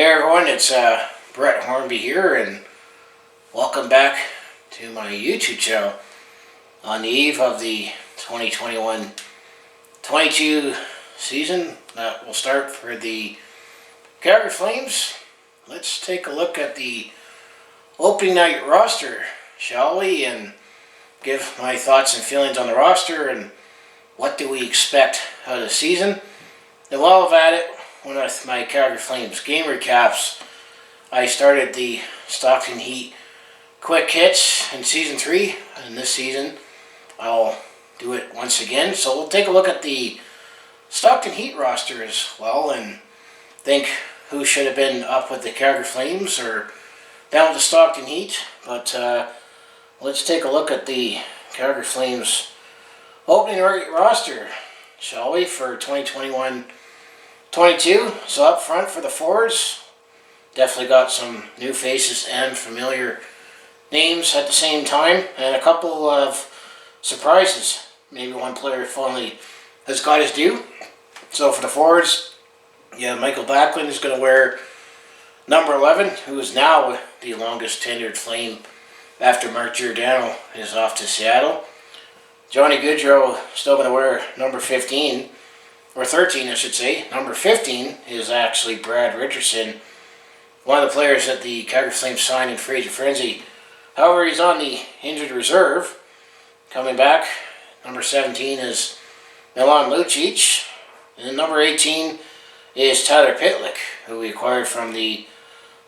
Hey everyone, it's Brett Hornby here, and welcome back to my YouTube channel on the eve of the 2021-22 season that will start for the Calgary Flames. Let's take a look at the opening night roster, shall we, and give my thoughts and feelings on the roster and what do we expect out of the season. And while I'm at it, one of my Calgary Flames game recaps, I started the Stockton Heat Quick Hits in Season 3, and this season I'll do it once again. So we'll take a look at the Stockton Heat roster as well and think who should have been up with the Calgary Flames or down with the Stockton Heat. But let's take a look at the Calgary Flames opening roster, shall we, for 2021-22. So up front for the forwards, definitely got some new faces and familiar names at the same time, and a couple of surprises. Maybe one player finally has got his due. So for the forwards, Mikael Backlund is going to wear number 11, who is now the longest tenured Flame after Mark Giordano is off to Seattle. Johnny Gaudreau still going to wear number 15. Or 13, I should say. Number 15 is actually Brad Richardson, one of the players that the Calgary Flames signed in free agent frenzy. However, he's on the injured reserve. Coming back, number 17 is Milan Lucic. And then number 18 is Tyler Pitlik, who we acquired from the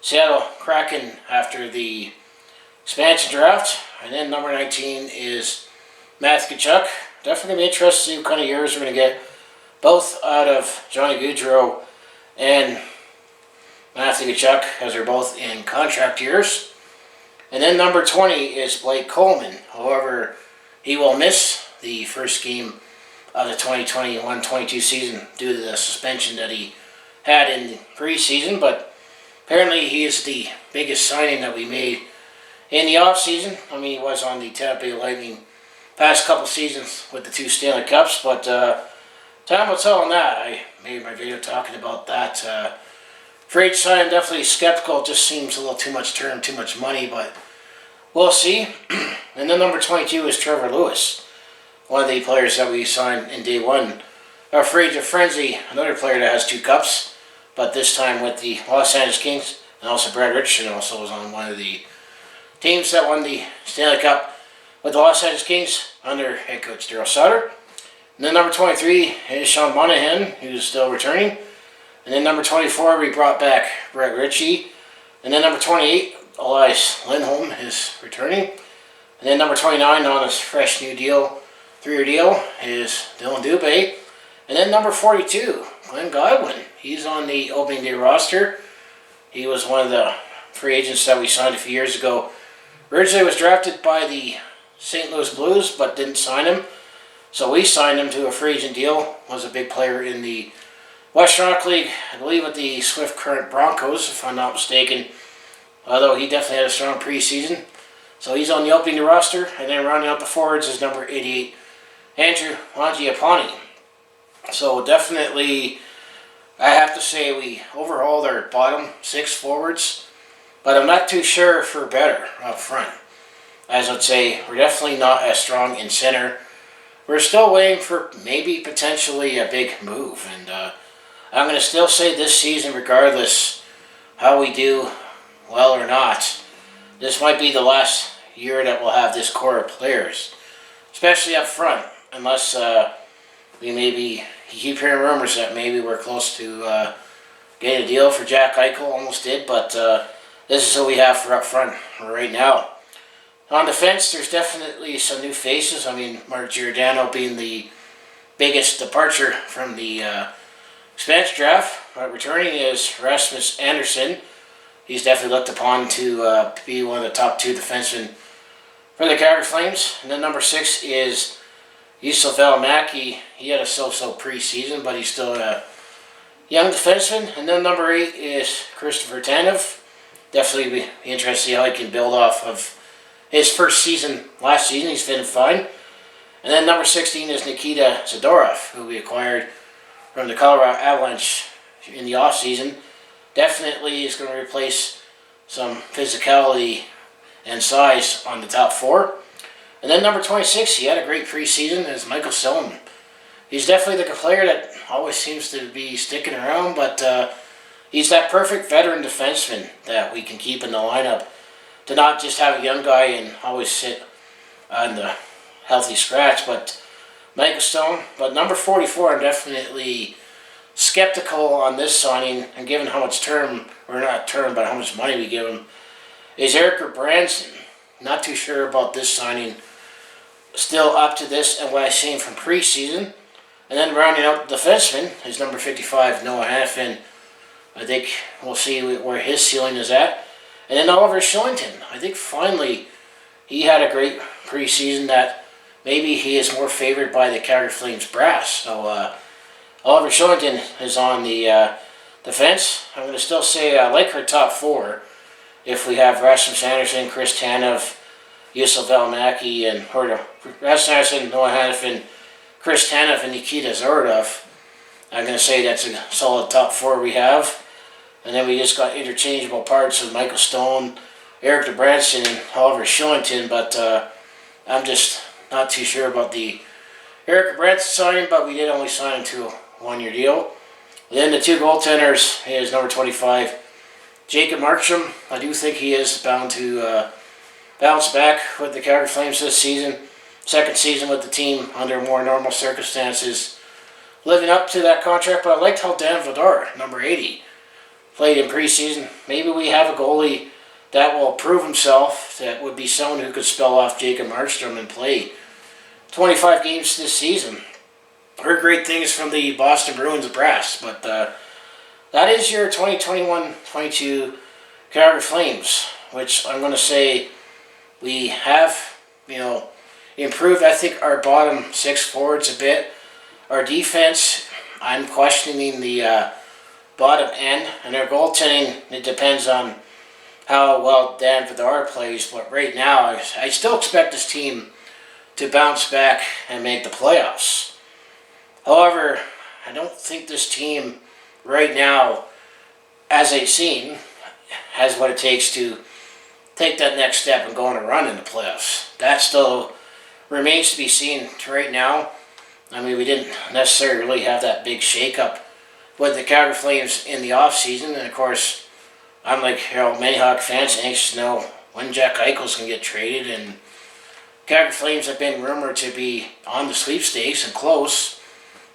Seattle Kraken after the expansion draft. And then number 19 is Tkachuk. Definitely going to be interested to see what kind of years we're going to get both out of Johnny Gaudreau and Tkachuk, as they're both in contract years. And then number 20 is Blake Coleman. However, he will miss the first game of the 2021-22 season due to the suspension that he had in the preseason. But apparently he is the biggest signing that we made in the offseason. I mean, he was on the Tampa Bay Lightning past couple seasons with the 2 Stanley Cups, but time will tell on that. I made my video talking about that. Free agent sign, I'm definitely skeptical. It just seems a little too much term, too much money, but we'll see. And then number 22 is Trevor Lewis, one of the players that we signed in day one. Our free agent frenzy, another player that has 2 cups, but this time with the Los Angeles Kings, and also Brad Richardson also was on one of the teams that won the Stanley Cup with the Los Angeles Kings under head coach Daryl Sutter. And then number 23 is Sean Monahan, who's still returning. And then number 24, we brought back Brett Ritchie. And then number 28, Elias Lindholm is returning. And then number 29 on his fresh new deal, 3-year deal, is Dylan Dubé. And then number 42, Glenn Godwin. He's on the opening day roster. He was one of the free agents that we signed a few years ago. Originally was drafted by the St. Louis Blues, but didn't sign him. So we signed him to a free agent deal. Was a big player in the Western Hockey League, I believe with the Swift Current Broncos, if I'm not mistaken. Although he definitely had a strong preseason. So he's on the opening roster. And then rounding out the forwards is number 88, Andrew Mangiapane. So definitely, I have to say we overhauled our bottom 6 forwards. But I'm not too sure for better up front. As I'd say, we're definitely not as strong in center. We're still waiting for maybe potentially a big move, and I'm going to still say this season, regardless how we do well or not, this might be the last year that we'll have this core of players, especially up front, unless we maybe keep hearing rumors that maybe we're close to getting a deal for Jack Eichel, almost did, but this is who we have for up front right now. On defense, there's definitely some new faces. I mean, Mark Giordano being the biggest departure from the expansion draft. But returning is Rasmus Anderson. He's definitely looked upon to be one of the top 2 defensemen for the Calgary Flames. And then number 6 is Mackey. He had a so-so preseason, but he's still a young defenseman. And then number 8 is Christopher Tanev. Definitely be interested to see how he can build off of his first season last season. He's been fine. And then number 16 is Nikita Zadora, who we acquired from the Colorado Avalanche in the offseason. definitely is going to replace some physicality and size on the top four. And then number 26, he had a great preseason, is Mikael Backlund. He's definitely the player that always seems to be sticking around, but he's that perfect veteran defenseman that we can keep in the lineup to not just have a young guy and always sit on the healthy scratch, but Mikael Backlund. But number 44, I'm definitely skeptical on this signing, and given how much but how much money we give him, is Erik Branson. Not too sure about this signing. Still up to this and what I've seen from preseason. And then rounding out the defenseman is number 55, Noah Hanifin. I think we'll see where his ceiling is at. And then Oliver Shellington. I think finally he had a great preseason that maybe he is more favored by the Calgary Flames brass. So Oliver Shellington is on the defense. I'm going to still say I like her top four. If we have Rasmus Anderson, Chris Tanev, Yusuf Mackey, and Rasmus Anderson, Noah Hanifin, Chris Tanev, and Nikita Zadora, I'm going to say that's a solid top four we have. And then we just got interchangeable parts with Mikael Backlund, Erik Branson, and Oliver Shellington. But I'm just not too sure about the Erik Branson signing, but we did only sign him to a one-year deal. And then the two goaltenders is number 25, Jacob Marksham. I do think he is bound to bounce back with the Calgary Flames this season. Second season with the team under more normal circumstances, living up to that contract. But I liked how Dan Vladar, number 80, played in preseason. Maybe we have a goalie that will prove himself, that would be someone who could spell off Jacob Markstrom and play 25 games this season. Heard great things from the Boston Bruins brass, but that is your 2021-22 Calgary Flames, which I'm going to say we have, improved, I think, our bottom six forwards a bit. Our defense, I'm questioning the bottom end, and our goaltending, it depends on how well Dan Vladar plays, but right now I still expect this team to bounce back and make the playoffs. However, I don't think this team right now, as I've seen, has what it takes to take that next step and go on a run in the playoffs. That still remains to be seen right now. I mean, we didn't necessarily really have that big shakeup with the Calgary Flames in the offseason. And of course, I'm like many Hawk fans anxious to know when Jack Eichel's going to get traded. And Calgary Flames have been rumored to be on the sweepstakes and close,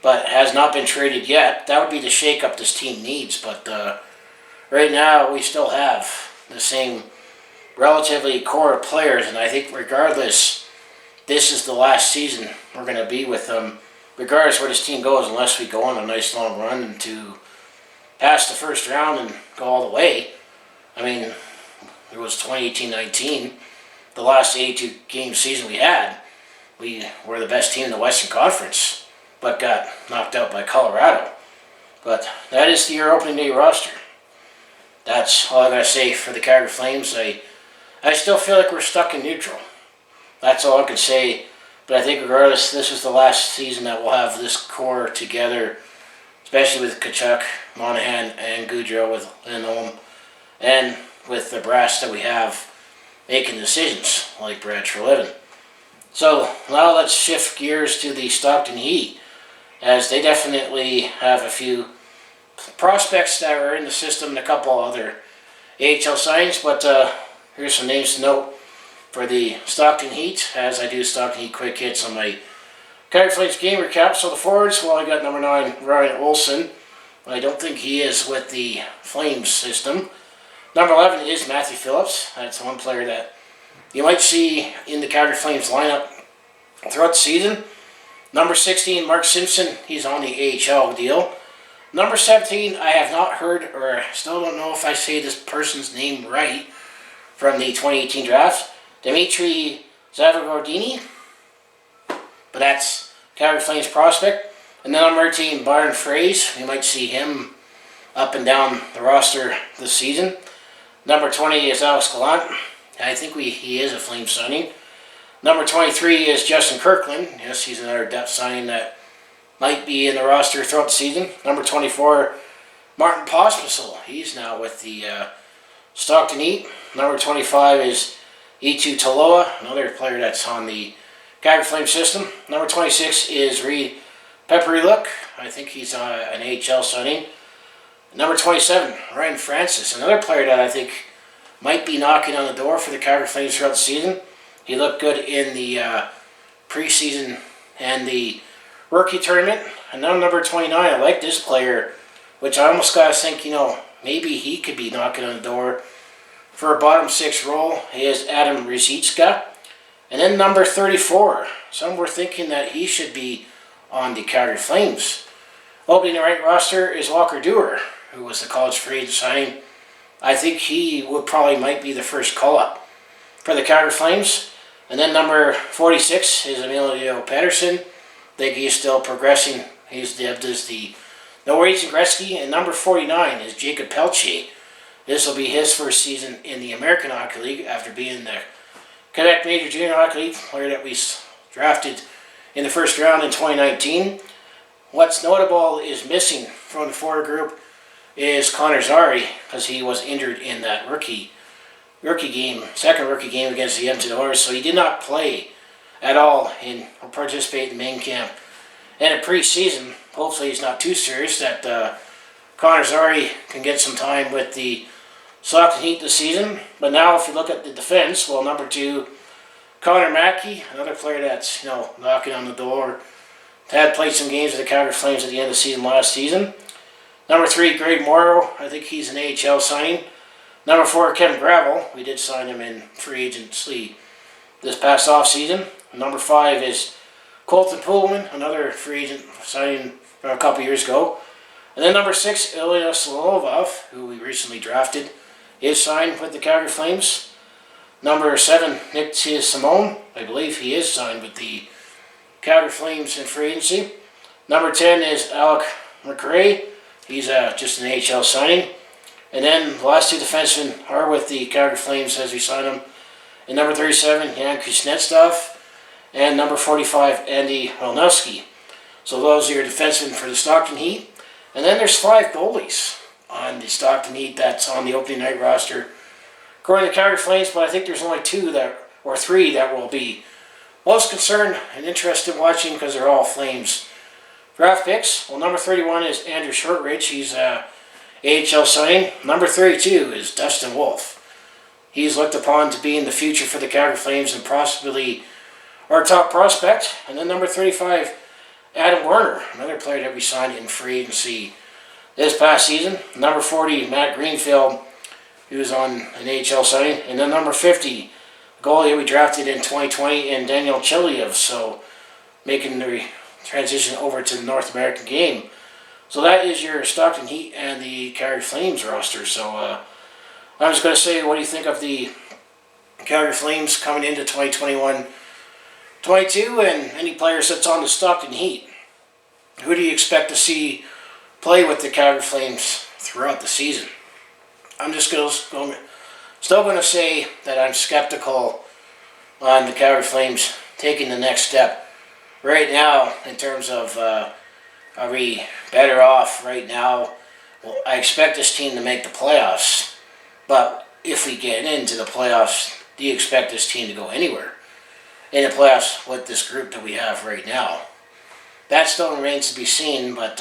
but has not been traded yet. That would be the shakeup this team needs. But right now, we still have the same relatively core of players, and I think regardless, this is the last season we're going to be with them, regardless where this team goes, unless we go on a nice long run and to pass the first round and go all the way. I mean, it was 2018-19, the last 82-game season we had. We were the best team in the Western Conference, but got knocked out by Colorado. But that is your opening day roster. That's all I gotta say for the Calgary Flames. I still feel like we're stuck in neutral. That's all I can say. But I think regardless, this is the last season that we'll have this core together, especially with Tkachuk, Monahan, and Gaudreau with Lindholm, and with the brass that we have making decisions like Brad Treliving. So now let's shift gears to the Stockton Heat, as they definitely have a few prospects that are in the system and a couple other AHL signings, but here's some names to note for the Stockton Heat, as I do Stockton Heat Quick Hits on my Calgary Flames game recap. So the forwards, well, I got number 9, Ryan Olsen. I don't think he is with the Flames system. Number 11 is Matthew Phillips. That's one player that you might see in the Calgary Flames lineup throughout the season. Number 16, Mark Simpson. He's on the AHL deal. Number 17, I have not heard, or still don't know if I say this person's name right, from the 2018 draft, Dimitri Zavagordini. But that's Calgary Flames prospect. And then number 18, Byron Fraze. You might see him up and down the roster this season. Number 20 is Alex Gallant. I think he is a Flames signing. Number 23 is Justin Kirkland. Yes, he's another depth signing that might be in the roster throughout the season. Number 24, Martin Pospisil, he's now with the Stockton Heat. Number 25 is E2 Taloa, another player that's on the Calgary Flames system. Number 26 is Pitluck. I think he's an AHL signing. Number 27, Ryan Francis, another player that I think might be knocking on the door for the Calgary Flames throughout the season. He looked good in the preseason and the rookie tournament. And now number 29, I like this player, which I almost got to think, maybe he could be knocking on the door for a bottom six role. He is Adam Rozitzka. And then number 34, some were thinking that he should be on the Calgary Flames. Opening the right roster is Walker Duehr, who was the college free agent signing. I think he might be the first call-up for the Calgary Flames. And then number 46 is Emilio Patterson. I think he's still progressing. He's dubbed as the Norwegian Gretzky. And number 49 is Jacob Pelchi. This will be his first season in the American Hockey League after being the Quebec Major Junior Hockey League, player that we drafted in the first round in 2019. What's notable is missing from the forward group is Connor Zary, because he was injured in that second rookie game against the Edmonton Oilers, so he did not play at all or participate in main camp. And in preseason, hopefully he's not too serious, that Connor Zary can get some time with the Stockton Heat this season. But now if you look at the defense, well, number 2, Connor Mackey, another player that's knocking on the door, had played some games with the Calgary Flames at the end of the season last season. Number 3, Greg Morrow, I think he's an AHL signing. Number 4, Kevin Gravel, we did sign him in free agency this past offseason. Number 5 is Colton Pullman, another free agent signing a couple years ago. And then number 6, Ilya Slolovov, who we recently drafted, is signed with the Calgary Flames. Number 7, Nikita Zadora, I believe he is signed with the Calgary Flames in free agency. Number 10 is Alex Gallant. He's just an AHL signing. And then the last 2 defensemen are with the Calgary Flames as we sign them. And number 37, Jan Kuznetsov. And number 45, Andy Rolnowski. So those are your defensemen for the Stockton Heat. And then there's 5 goalies on the Stockton Heat that's on the opening night roster. According to Calgary Flames, but I think there's only 3 that will be most concerned and interested in watching because they're all Flames draft picks. Well, number 31 is Andrew Shortridge. He's AHL signing. Number 32 is Dustin Wolfe. He's looked upon to be in the future for the Calgary Flames and possibly our top prospect. And then number 35, Adam Werner, another player that we signed in free agency this past season. Number 40, Matt Greenfield, he was on an AHL signing. And then number 50, goalie we drafted in 2020, and Daniel Chiliev, so making the transition over to the North American game. So that is your Stockton Heat and the Calgary Flames roster. So I was going to say, what do you think of the Calgary Flames coming into 2021-22 and any players that's on the Stockton Heat? Who do you expect to see play with the Calgary Flames throughout the season? I'm just still going to say that I'm skeptical on the Calgary Flames taking the next step. Right now, in terms of are we better off right now? Well, I expect this team to make the playoffs. But if we get into the playoffs, do you expect this team to go anywhere in the playoffs with this group that we have right now? That still remains to be seen, but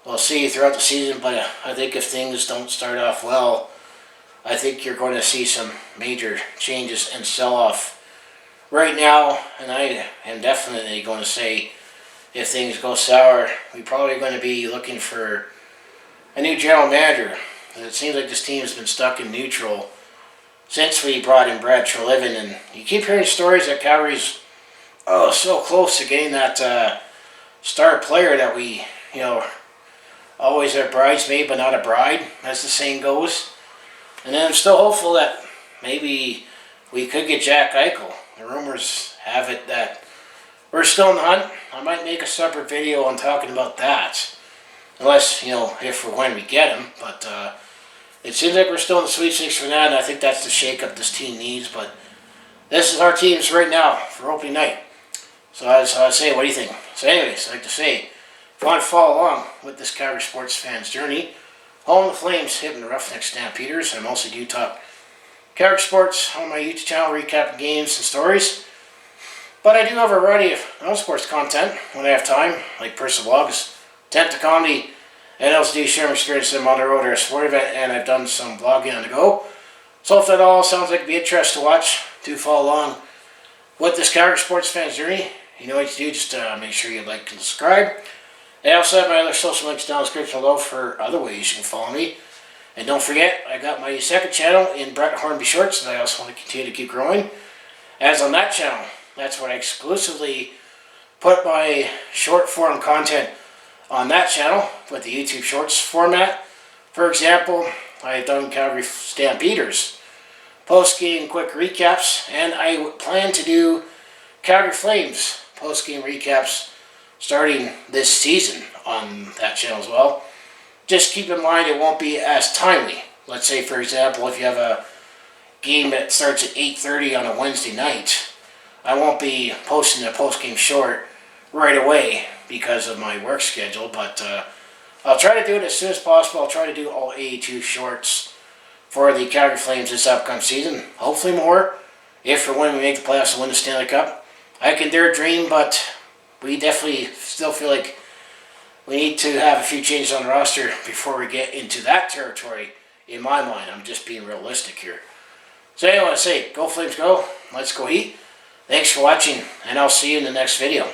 we'll see throughout the season. But I think if things don't start off well, I think you're going to see some major changes and sell-off right now. And I am definitely going to say, if things go sour, we're probably going to be looking for a new general manager. And it seems like this team has been stuck in neutral since we brought in Brad Treliving. And you keep hearing stories that Calgary's so close to getting that star player that we, always a bridesmaid but not a bride, as the saying goes. And then I'm still hopeful that maybe we could get Jack Eichel. The rumors have it that we're still in the hunt. I might make a separate video on talking about that. Unless, if or when we get him. But it seems like we're still in the Sweet 6 for that, and I think that's the shake-up this team needs. But this is our teams right now for opening night. So I was saying, what do you think? So anyways, I'd like to say, if you want to follow along with this Calgary sports fans journey, Home of the Flames, hitting the Roughneck Stampeders. I mostly do talk Calgary sports on my YouTube channel, recapping games and stories. But I do have a variety of non-sports content when I have time, like personal vlogs, attempt to comedy, and also do share my experience on the road or a sport event, and I've done some vlogging on the go. So if that all sounds like it'd be interesting to watch, do follow along with this Calgary sports fan's journey. You know what to do, just make sure you like and subscribe. I also have my other social links down in the description below for other ways you can follow me. And don't forget, I got my second channel in Brett Hornby Shorts that I also want to continue to keep growing. As on that channel, that's where I exclusively put my short form content on that channel with the YouTube Shorts format. For example, I've done Calgary Stampeders post-game quick recaps, and I plan to do Calgary Flames post-game recaps starting this season on that channel as well. Just keep in mind it won't be as timely. Let's say, for example, if you have a game that starts at 8:30 on a Wednesday night, I won't be posting a post-game short right away because of my work schedule, but I'll try to do it as soon as possible. I'll try to do all 82 shorts for the Calgary Flames this upcoming season. Hopefully more, if or when we make the playoffs and win the Stanley Cup. I can dare dream, but we definitely still feel like we need to have a few changes on the roster before we get into that territory. In my mind, I'm just being realistic here. So anyway, I want to say, go Flames go. Let's go Heat. Thanks for watching, and I'll see you in the next video.